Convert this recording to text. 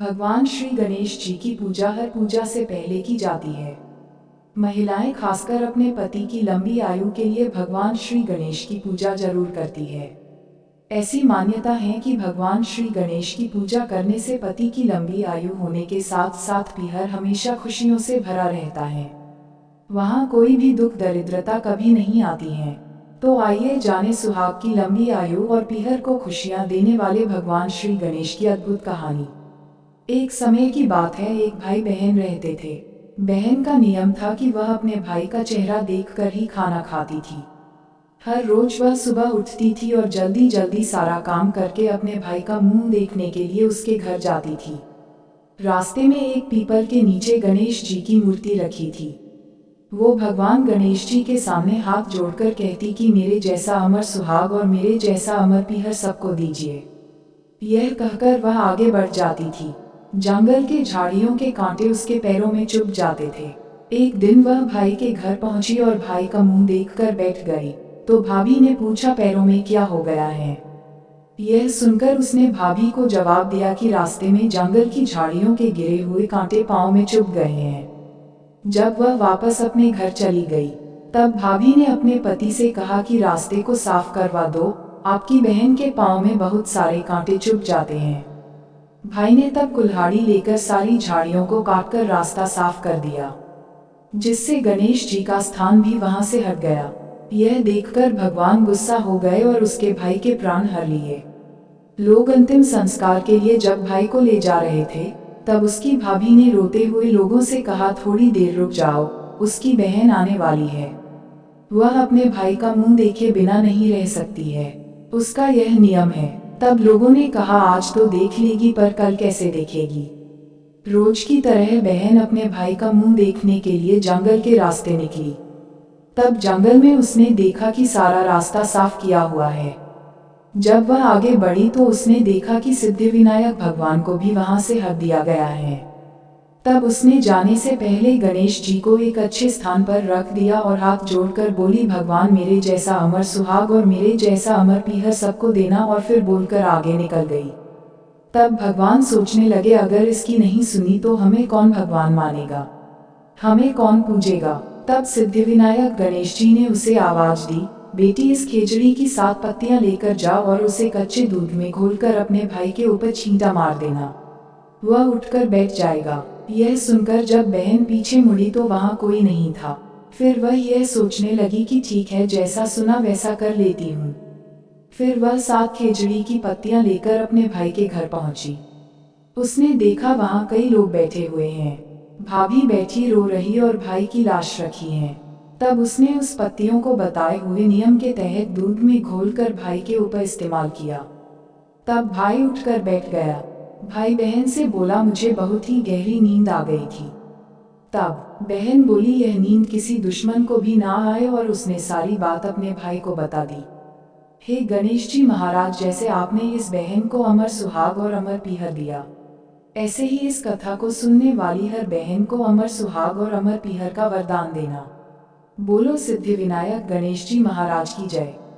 भगवान श्री गणेश जी की पूजा हर पूजा से पहले की जाती है। महिलाएं खासकर अपने पति की लंबी आयु के लिए भगवान श्री गणेश की पूजा जरूर करती है। ऐसी मान्यता है कि भगवान श्री गणेश की पूजा करने से पति की लंबी आयु होने के साथ साथ पीहर हमेशा खुशियों से भरा रहता है। वहाँ कोई भी दुख दरिद्रता कभी नहीं आती है। तो आइए जाने सुहाग की लंबी आयु और पीहर को खुशियाँ देने वाले भगवान श्री गणेश की अद्भुत कहानी। एक समय की बात है, एक भाई बहन रहते थे। बहन का नियम था कि वह अपने भाई का चेहरा देखकर ही खाना खाती थी। हर रोज वह सुबह उठती थी और जल्दी जल्दी सारा काम करके अपने भाई का मुंह देखने के लिए उसके घर जाती थी। रास्ते में एक पीपल के नीचे गणेश जी की मूर्ति रखी थी। वो भगवान गणेश जी के सामने हाथ जोड़कर कहती कि मेरे जैसा अमर सुहाग और मेरे जैसा अमर पीहर सबको दीजिए। यह कहकर वह आगे बढ़ जाती थी। जंगल के झाड़ियों के कांटे उसके पैरों में चुभ जाते थे। एक दिन वह भाई के घर पहुंची और भाई का मुंह देखकर बैठ गई। तो भाभी ने पूछा, पैरों में क्या हो गया है? यह सुनकर उसने भाभी को जवाब दिया कि रास्ते में जंगल की झाड़ियों के गिरे हुए कांटे पांव में चुभ गए हैं। जब वह वापस अपने घर चली गई, तब भाभी ने अपने पति से कहा कि रास्ते को साफ करवा दो, आपकी बहन के पांव में बहुत सारे कांटे चुभ जाते हैं। भाई ने तब कुल्हाड़ी लेकर सारी झाड़ियों को काटकर रास्ता साफ कर दिया, जिससे गणेश जी का स्थान भी वहां से हट गया। यह देखकर भगवान गुस्सा हो गए और उसके भाई के प्राण हर लिए। लोग अंतिम संस्कार के लिए जब भाई को ले जा रहे थे, तब उसकी भाभी ने रोते हुए लोगों से कहा, थोड़ी देर रुक जाओ, उसकी बहन आने वाली है। वह अपने भाई का मुंह देखे बिना नहीं रह सकती है, उसका यह नियम है। तब लोगों ने कहा, आज तो देख लेगी पर कल कैसे देखेगी। रोज की तरह बहन अपने भाई का मुंह देखने के लिए जंगल के रास्ते निकली। तब जंगल में उसने देखा कि सारा रास्ता साफ किया हुआ है। जब वह आगे बढ़ी तो उसने देखा कि सिद्धिविनायक भगवान को भी वहां से हट दिया गया है। तब उसने जाने से पहले गणेश जी को एक अच्छे स्थान पर रख दिया और हाथ जोड़कर बोली, भगवान मेरे जैसा अमर सुहाग और मेरे जैसा अमर पीहर सबको देना, और फिर बोलकर आगे निकल गई। तब भगवान सोचने लगे, अगर इसकी नहीं सुनी तो हमें कौन भगवान मानेगा, हमें कौन पूजेगा। तब सिद्धिविनायक गणेश जी ने उसे आवाज दी, बेटी इस खेजड़ी की 7 पत्तियां लेकर जाओ और उसे कच्चे दूध में घोलकर अपने भाई के ऊपर छींटा मार देना, वह उठकर बैठ जाएगा। यह सुनकर जब बहन पीछे मुड़ी तो वहां कोई नहीं था। फिर वह यह सोचने लगी कि ठीक है, जैसा सुना वैसा कर लेती हूँ। फिर वह 7 खेजड़ी की पत्तियां लेकर अपने भाई के घर पहुंची। उसने देखा वहां कई लोग बैठे हुए हैं। भाभी बैठी रो रही और भाई की लाश रखी है। तब उसने उस पत्तियों को बताए हुए नियम के तहत दूध में घोलकर भाई के ऊपर इस्तेमाल किया। तब भाई उठकर बैठ गया। भाई बहन से बोला, मुझे बहुत ही गहरी नींद आ गई थी। तब बहन बोली, यह नींद किसी दुश्मन को भी ना आए, और उसने सारी बात अपने भाई को बता दी। हे गणेश जी महाराज, जैसे आपने इस बहन को अमर सुहाग और अमर पीहर दिया, ऐसे ही इस कथा को सुनने वाली हर बहन को अमर सुहाग और अमर पीहर का वरदान देना। बोलो सिद्धिविनायक गणेश जी महाराज की जय।